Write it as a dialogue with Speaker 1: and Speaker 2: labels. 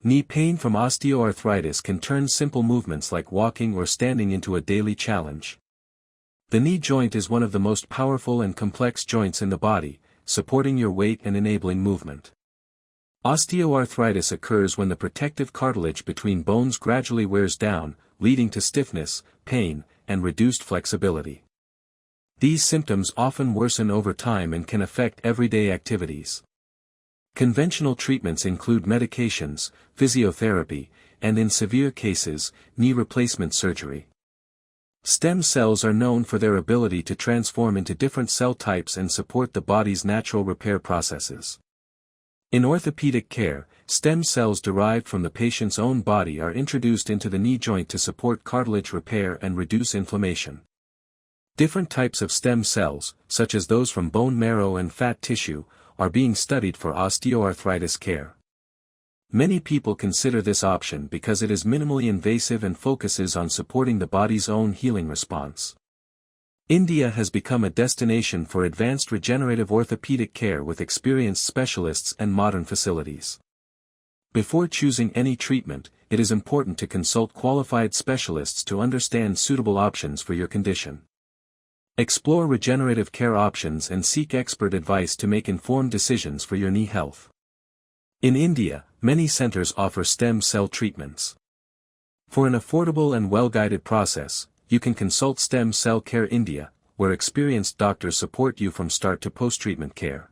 Speaker 1: Knee pain from osteoarthritis can turn simple movements like walking or standing into a daily challenge. The knee joint is one of the most powerful and complex joints in the body, supporting your weight and enabling movement. Osteoarthritis occurs when the protective cartilage between bones gradually wears down, leading to stiffness, pain, and reduced flexibility. These symptoms often worsen over time and can affect everyday activities. Conventional treatments include medications, physiotherapy, and in severe cases, knee replacement surgery. Stem cells are known for their ability to transform into different cell types and support the body's natural repair processes. In orthopedic care, stem cells derived from the patient's own body are introduced into the knee joint to support cartilage repair and reduce inflammation. Different types of stem cells, such as those from bone marrow and fat tissue, are being studied for osteoarthritis care. Many people consider this option because it is minimally invasive and focuses on supporting the body's own healing response. India has become a destination for advanced regenerative orthopedic care with experienced specialists and modern facilities. Before choosing any treatment, it is important to consult qualified specialists to understand suitable options for your condition. Explore regenerative care options and seek expert advice to make informed decisions for your knee health. In India, many centers offer stem cell treatments. For an affordable and well-guided process, you can consult Stem Cell Care India, where experienced doctors support you from start to post-treatment care.